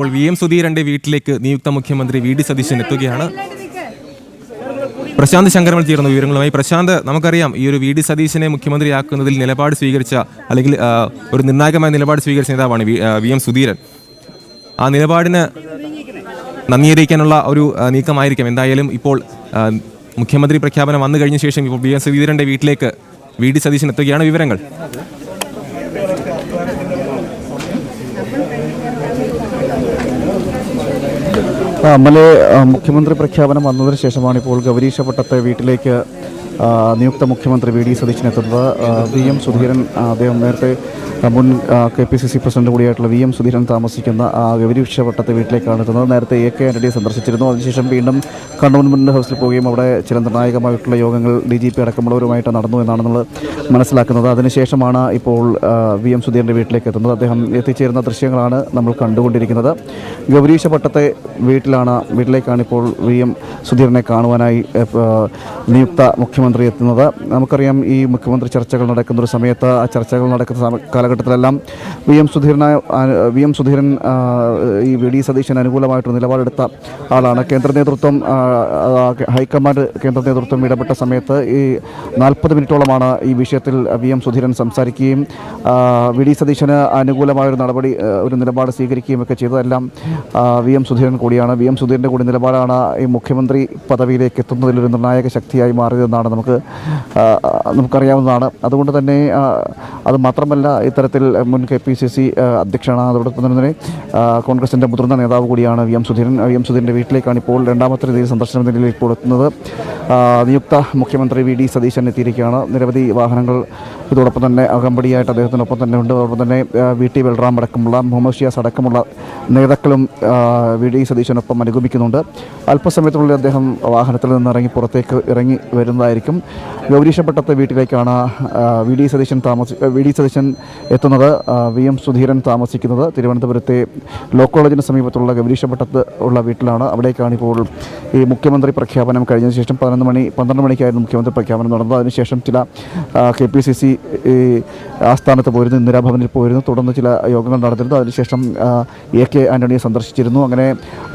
ഇപ്പോൾ V M സുധീരന്റെ വീട്ടിലേക്ക് നിയുക്ത മുഖ്യമന്ത്രി വി ഡി സതീശൻ എത്തുകയാണ്. പ്രശാന്ത് ശങ്കരമൽ ചേർന്ന വിവരങ്ങളുമായി. പ്രശാന്ത്, നമുക്കറിയാം ഈ ഒരു വി ഡി സതീശനെ മുഖ്യമന്ത്രിയാക്കുന്നതിൽ നിലപാട് സ്വീകരിച്ച അല്ലെങ്കിൽ ഒരു നിർണായകമായ നിലപാട് സ്വീകരിച്ച നേതാവാണ് വി എം സുധീരൻ. ആ നിലപാടിന് നന്ദി അറിയിക്കാനുള്ള ഒരു നീക്കമായിരിക്കും. എന്തായാലും ഇപ്പോൾ മുഖ്യമന്ത്രി പ്രഖ്യാപനം വന്നു കഴിഞ്ഞ ശേഷം ഇപ്പോൾ വി എം സുധീരന്റെ വീട്ടിലേക്ക് വി ഡി സതീശൻ എത്തുകയാണ്. വിവരങ്ങൾ അമ്മലെ മുഖ്യമന്ത്രി പ്രഖ്യാപനം വന്നതിന് ശേഷമാണ് ഇപ്പോൾ ഗൗരീശ പട്ടത്തെ വീട്ടിലേക്ക് നിയുക്ത മുഖ്യമന്ത്രി വി ഡി സതീശൻ എത്തുന്നത്. വി എം സുധീരൻ, അദ്ദേഹം നേരത്തെ മുൻ KPCC പ്രസിഡന്റ് കൂടിയായിട്ടുള്ള വി എം സുധീരൻ താമസിക്കുന്ന ഗൗരീശ പട്ടത്തെ വീട്ടിലേക്കാണ് എത്തുന്നത്. നേരത്തെ AK ആന്റണിയെ സന്ദർശിച്ചിരുന്നു. അതിനുശേഷം വീണ്ടും കണ്ണൂർ ഹൗസിൽ പോവുകയും അവിടെ ചില നിർണായകമായിട്ടുള്ള യോഗങ്ങൾ DGP അടക്കമുള്ളവരുമായിട്ട് നടന്നു എന്നാണ് നമ്മൾ മനസ്സിലാക്കുന്നത്. അതിനുശേഷമാണ് ഇപ്പോൾ വി എം സുധീരൻ്റെ വീട്ടിലേക്ക് എത്തുന്നത്. അദ്ദേഹം എത്തിച്ചേരുന്ന ദൃശ്യങ്ങളാണ് നമ്മൾ കണ്ടുകൊണ്ടിരിക്കുന്നത്. ഗൗരീശ പട്ടത്തെ വീട്ടിലേക്കാണ് ഇപ്പോൾ വി എം സുധീരനെ കാണുവാനായി നിയുക്ത മുഖ്യമന്ത്രി എത്തുന്നത്. നമുക്കറിയാം, ഈ മുഖ്യമന്ത്രി ചർച്ചകൾ നടക്കുന്ന ഒരു സമയത്ത്, ആ ചർച്ചകൾ നടക്കുന്ന കാലഘട്ടത്തിലെല്ലാം വി എം സുധീരൻ ഈ വി ഡി സതീശന് അനുകൂലമായിട്ട് നിലപാടെടുത്ത ആളാണ്. ഹൈക്കമാൻഡ് കേന്ദ്ര നേതൃത്വം ഇടപെട്ട സമയത്ത് ഈ 40 മിനിറ്റോളമാണ് ഈ വിഷയത്തിൽ വി എം സുധീരൻ സംസാരിക്കുകയും വി ഡി സതീശന് അനുകൂലമായൊരു ഒരു നിലപാട് സ്വീകരിക്കുകയും ഒക്കെ ചെയ്തതെല്ലാം വി എം സുധീരൻ കൂടിയാണ്. വി എം സുധീരൻ്റെ കൂടി നിലപാടാണ് ഈ മുഖ്യമന്ത്രി പദവിയിലേക്ക് എത്തുന്നതിലൊരു നിർണായക ശക്തിയായി മാറിയതെന്നാണ് നമുക്കറിയാവുന്നതാണ്. അതുകൊണ്ട് തന്നെ അത് മാത്രമല്ല, ഇത്തരത്തിൽ മുൻ KPCC അധ്യക്ഷനാണ്, അതോടൊപ്പം തന്നെ കോൺഗ്രസിൻ്റെ മുതിർന്ന നേതാവ് കൂടിയാണ് V M Sudheeran. V M സുധീരൻ്റെ വീട്ടിലേക്കാണ് ഇപ്പോൾ രണ്ടാമത്തെ രീതിയിൽ സന്ദർശന നിലയിൽ ഇപ്പോൾ എത്തുന്നത്. നിയുക്ത മുഖ്യമന്ത്രി വി ഡി സതീശൻ എത്തിയിരിക്കുകയാണ്. നിരവധി വാഹനങ്ങൾ ഇതോടൊപ്പം തന്നെ അകമ്പടിയായിട്ട് അദ്ദേഹത്തിനൊപ്പം തന്നെ ഉണ്ട്. അതോടൊപ്പം തന്നെ VT ബൽറാം അടക്കമുള്ള, മുഹമ്മദ് ഷിയാസ് അടക്കമുള്ള നേതാക്കളും വി ഡി സതീശനൊപ്പം അനുഗമിക്കുന്നുണ്ട്. അല്പസമയത്തിനുള്ളിൽ അദ്ദേഹം വാഹനത്തിൽ നിന്ന് പുറത്തേക്ക് ഇറങ്ങി വരുന്നതായിരിക്കും. ഗൗരീശപട്ടത്തെ വീട്ടിലേക്കാണ് വി ഡി സതീശൻ എത്തുന്നത്. വി എം സുധീരൻ താമസിക്കുന്നത് തിരുവനന്തപുരത്തെ ലോ കോളേജിന് സമീപത്തുള്ള ഗൗരീശപട്ടത്ത് ഉള്ള വീട്ടിലാണ്. അവിടേക്കാണ് ഇപ്പോൾ ഈ മുഖ്യമന്ത്രി പ്രഖ്യാപനം കഴിഞ്ഞതിന് ശേഷം 12 മണിക്കായിരുന്നു മുഖ്യമന്ത്രി പ്രഖ്യാപനം നടന്നത്. അതിനുശേഷം ചില KPCC ആസ്ഥാനത്ത് പോയിരുന്നു, ഇന്ദിരാഭവനിൽ പോയിരുന്നു. തുടർന്ന് ചില യോഗങ്ങൾ നടന്നിരുന്നു. അതിനുശേഷം AK ആന്റണിയെ സന്ദർശിച്ചിരുന്നു. അങ്ങനെ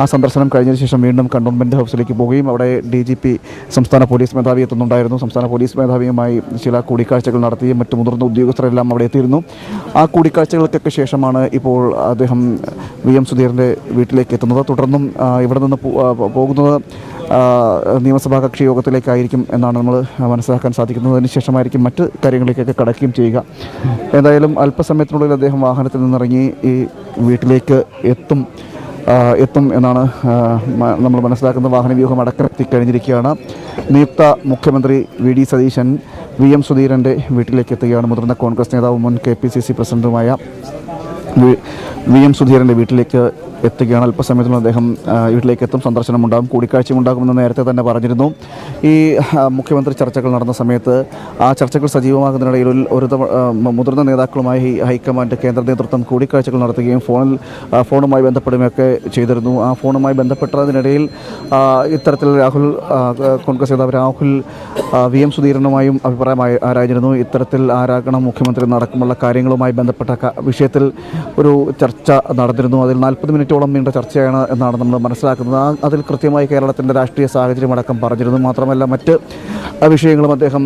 ആ സന്ദർശനം കഴിഞ്ഞതിന് ശേഷം വീണ്ടും കണ്ടോൺമെൻറ് ഹൗസിലേക്ക് പോവുകയും അവിടെ DGP സംസ്ഥാന പോലീസ് മേധാവി എത്തുന്നുണ്ടായിരുന്നു. സംസ്ഥാന പോലീസ് മേധാവിയുമായി ചില കൂടിക്കാഴ്ചകൾ നടത്തുകയും മറ്റു മുതിർന്ന ഉദ്യോഗസ്ഥരെല്ലാം അവിടെ എത്തിയിരുന്നു. ആ കൂടിക്കാഴ്ചകൾക്കൊക്കെ ശേഷമാണ് ഇപ്പോൾ അദ്ദേഹം വി എം സുധീരൻ്റെ വീട്ടിലേക്ക് എത്തുന്നത്. തുടർന്നും ഇവിടെ നിന്ന് പോകുന്നത് നിയമസഭാ കക്ഷി യോഗത്തിലേക്കായിരിക്കും എന്നാണ് നമ്മൾ മനസ്സിലാക്കാൻ സാധിക്കുന്നത്. അതിനുശേഷമായിരിക്കും മറ്റ് കാര്യങ്ങളിലേക്കൊക്കെ കടക്കുകയും ചെയ്യുക. എന്തായാലും അല്പസമയത്തിനുള്ളിൽ അദ്ദേഹം വാഹനത്തിൽ നിന്നിറങ്ങി ഈ വീട്ടിലേക്ക് എത്തും എന്നാണ് നമ്മൾ മനസ്സിലാക്കുന്നത്. വാഹനവ്യൂഹം അടക്കം എത്തിക്കഴിഞ്ഞിരിക്കുകയാണ്. നിയുക്ത മുഖ്യമന്ത്രി V D Satheesan V M സുധീരൻ്റെ വീട്ടിലേക്ക് എത്തുകയാണ്. മുതിർന്ന കോൺഗ്രസ് നേതാവും മുൻ KPCC പ്രസിഡന്റുമായ വി എം സുധീരൻ്റെ വീട്ടിലേക്ക് എത്തുകയാണ്. അല്പസമയത്തിനും അദ്ദേഹം വീട്ടിലേക്ക് എത്തും. സന്ദർശനമുണ്ടാകും, കൂടിക്കാഴ്ചയും ഉണ്ടാകുമെന്ന് നേരത്തെ തന്നെ പറഞ്ഞിരുന്നു. ഈ മുഖ്യമന്ത്രി ചർച്ചകൾ നടന്ന സമയത്ത് ആ ചർച്ചകൾ സജീവമാകുന്നതിനിടയിൽ ഒരു മുതിർന്ന നേതാക്കളുമായി ഹൈക്കമാൻഡ് കേന്ദ്ര നേതൃത്വം കൂടിക്കാഴ്ചകൾ നടത്തുകയും ഫോണുമായി ബന്ധപ്പെടുകയൊക്കെ ചെയ്തിരുന്നു. ആ ഫോണുമായി ബന്ധപ്പെട്ടതിനിടയിൽ ഇത്തരത്തിൽ കോൺഗ്രസ് നേതാവ് രാഹുൽ വി എം സുധീരനുമായും അഭിപ്രായമായി ആരായിരുന്നു. ഇത്തരത്തിൽ ആരാകണം മുഖ്യമന്ത്രി നടക്കുമുള്ള കാര്യങ്ങളുമായി ബന്ധപ്പെട്ട വിഷയത്തിൽ ഒരു ചർച്ച നടന്നിരുന്നു. അതിൽ 40 മിനിറ്റോളം നീണ്ട ചർച്ചയാണ് എന്നാണ് നമ്മൾ മനസ്സിലാക്കുന്നത്. അതിൽ കൃത്യമായി കേരളത്തിൻ്റെ രാഷ്ട്രീയ സാഹചര്യം അടക്കം പറഞ്ഞിരുന്നു. മാത്രമല്ല മറ്റ് വിഷയങ്ങളും അദ്ദേഹം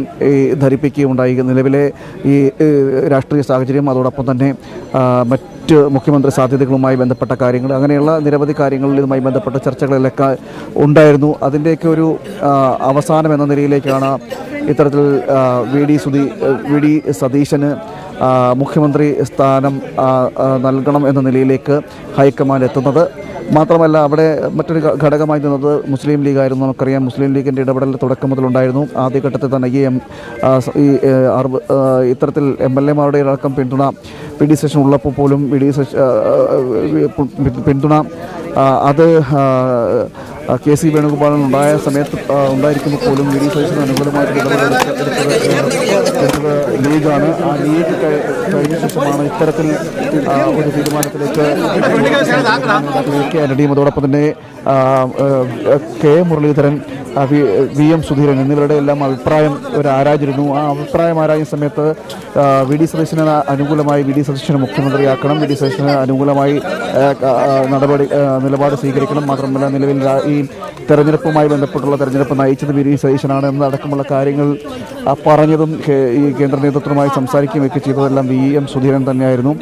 ധരിപ്പിക്കുകയുണ്ടായി. നിലവിലെ ഈ രാഷ്ട്രീയ സാഹചര്യം, അതോടൊപ്പം തന്നെ മറ്റ് മുഖ്യമന്ത്രി സാധ്യതകളുമായി ബന്ധപ്പെട്ട കാര്യങ്ങൾ, അങ്ങനെയുള്ള നിരവധി കാര്യങ്ങളിൽ ഇതുമായി ബന്ധപ്പെട്ട ചർച്ചകളിലൊക്കെ ഉണ്ടായിരുന്നു. അതിൻ്റെയൊക്കെ ഒരു അവസാനം എന്ന നിലയിലേക്കാണ് ഇത്തരത്തിൽ വി ഡി സതീശന് മുഖ്യമന്ത്രി സ്ഥാനം നൽകണം എന്ന നിലയിലേക്ക് ഹൈക്കമാൻഡ് എത്തുന്നത്. മാത്രമല്ല അവിടെ മറ്റൊരു ഘടകമായി നിന്നത് മുസ്ലിം ലീഗായിരുന്നു. നമുക്കറിയാം, മുസ്ലിം ലീഗിൻ്റെ ഇടപെടൽ തുടക്കം മുതലുണ്ടായിരുന്നു. ആദ്യഘട്ടത്തിൽ തന്നെ ഇത്തരത്തിൽ MLA-മാരുടെ അടക്കം പിന്തുണ വി ഡി സതീശൻ ഉള്ളപ്പോൾ പോലും പിന്തുണ അത് കെ സി വേണുഗോപാലൻ ഉണ്ടായ സമയത്ത് ഉണ്ടായിരിക്കുമ്പോൾ പോലും വി ഡി സതീശന് അനുകൂലമായിട്ട് എടുത്തത് ലീഗാണ്. ആ ലീഗ് കഴിഞ്ഞ ശേഷമാണ് ഇത്തരത്തിൽ ഒരു തീരുമാനത്തിലേക്ക് ആന്റണിയും അതോടൊപ്പം തന്നെ K Muraleedharan, V M Sudheeran എന്നിവരുടെ എല്ലാം അഭിപ്രായം ആരാഞ്ഞിരുന്നു. ആ അഭിപ്രായം ആരായുന്ന സമയത്ത് വി ഡി സതീശന് അനുകൂലമായി വി ഡി സതീശനെ മുഖ്യമന്ത്രിയാക്കണം, വി ഡി സതീശന് അനുകൂലമായി നിലപാട് സ്വീകരിക്കണം, മാത്രമല്ല നിലവിൽ ഈ തെരഞ്ഞെടുപ്പുമായി ബന്ധപ്പെട്ടുള്ള തെരഞ്ഞെടുപ്പ് നയിച്ചത് വി ഡി സതീശനാണ് എന്നതടക്കമുള്ള കാര്യങ്ങൾ പറഞ്ഞതും ഈ കേന്ദ്ര നേതൃത്വവുമായി സംസാരിക്കുകയൊക്കെ ചെയ്തതെല്ലാം വി എം സുധീരൻ തന്നെയായിരുന്നു.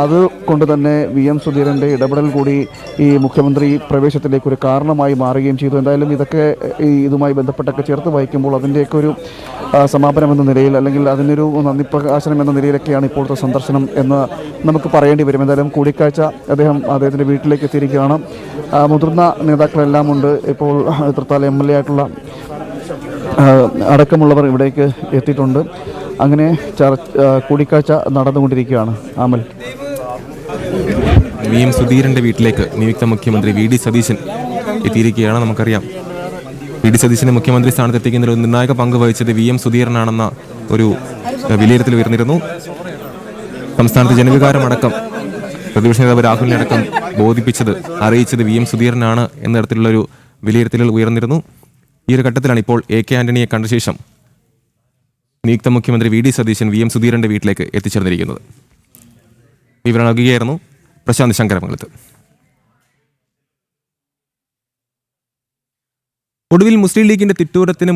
അതുകൊണ്ട് തന്നെ വി എം സുധീരൻ്റെ ഇടപെടൽ കൂടി ഈ മുഖ്യമന്ത്രി പ്രവേശത്തിലേക്ക് ഒരു കാരണമായി മാറുകയും ചെയ്തു. എന്തായാലും ഇതൊക്കെ ഇതുമായി ബന്ധപ്പെട്ടൊക്കെ ചേർത്ത് വായിക്കുമ്പോൾ അതിൻ്റെയൊക്കെ ഒരു സമാപനം എന്ന നിലയിൽ, അല്ലെങ്കിൽ അതിനൊരു നന്ദി പ്രകാശനം എന്ന നിലയിലൊക്കെയാണ് ഇപ്പോഴത്തെ സന്ദർശനം എന്ന് നമുക്ക് പറയേണ്ടി വരും. എന്തായാലും കൂടിക്കാഴ്ച അദ്ദേഹത്തിൻ്റെ വീട്ടിലേക്ക് എത്തിയിരിക്കുകയാണ്. മുതിർന്ന നേതാക്കളെല്ലാം ഉണ്ട്. ഇപ്പോൾ തൃത്താല MLA ആയിട്ടുള്ള അടക്കമുള്ളവർ ഇവിടേക്ക് എത്തിയിട്ടുണ്ട്. അങ്ങനെ കൂടിക്കാഴ്ച നടന്നുകൊണ്ടിരിക്കുകയാണ്. ആമൽ, വി എം സുധീരൻ്റെ വീട്ടിലേക്ക് നിയുക്ത മുഖ്യമന്ത്രി വി ഡി സതീശൻ എത്തിയിരിക്കുകയാണ്. നമുക്കറിയാം വി ഡി സതീശനെ മുഖ്യമന്ത്രി സ്ഥാനത്ത് എത്തിക്കുന്നതിൽ ഒരു നിർണായക പങ്ക് വഹിച്ചത് വി എം സുധീരനാണെന്ന ഒരു വിലയിരുത്തൽ ഉയർന്നിരുന്നു. സംസ്ഥാനത്ത് ജനവികാരമടക്കം പ്രതിപക്ഷ നേതാവ് രാഹുലിനെ അടക്കം ബോധിപ്പിച്ചത്, അറിയിച്ചത് വി എം സുധീരനാണ് എന്ന തരത്തിലുള്ളൊരു വിലയിരുത്തലുകൾ ഉയർന്നിരുന്നു. ഈ ഒരു ഘട്ടത്തിലാണ് ഇപ്പോൾ AK ആന്റണിയെ കണ്ട ശേഷം നിയുക്ത മുഖ്യമന്ത്രി V D Satheesan V M സുധീരൻ്റെ വീട്ടിലേക്ക് എത്തിച്ചേർന്നിരിക്കുന്നത്. വിവരണം നൽകുകയായിരുന്നു പ്രശാന്ത് ശങ്കരമംഗലത്ത്. ഒടുവിൽ മുസ്ലിം ലീഗിന്റെ തിട്ടൂരത്തിന്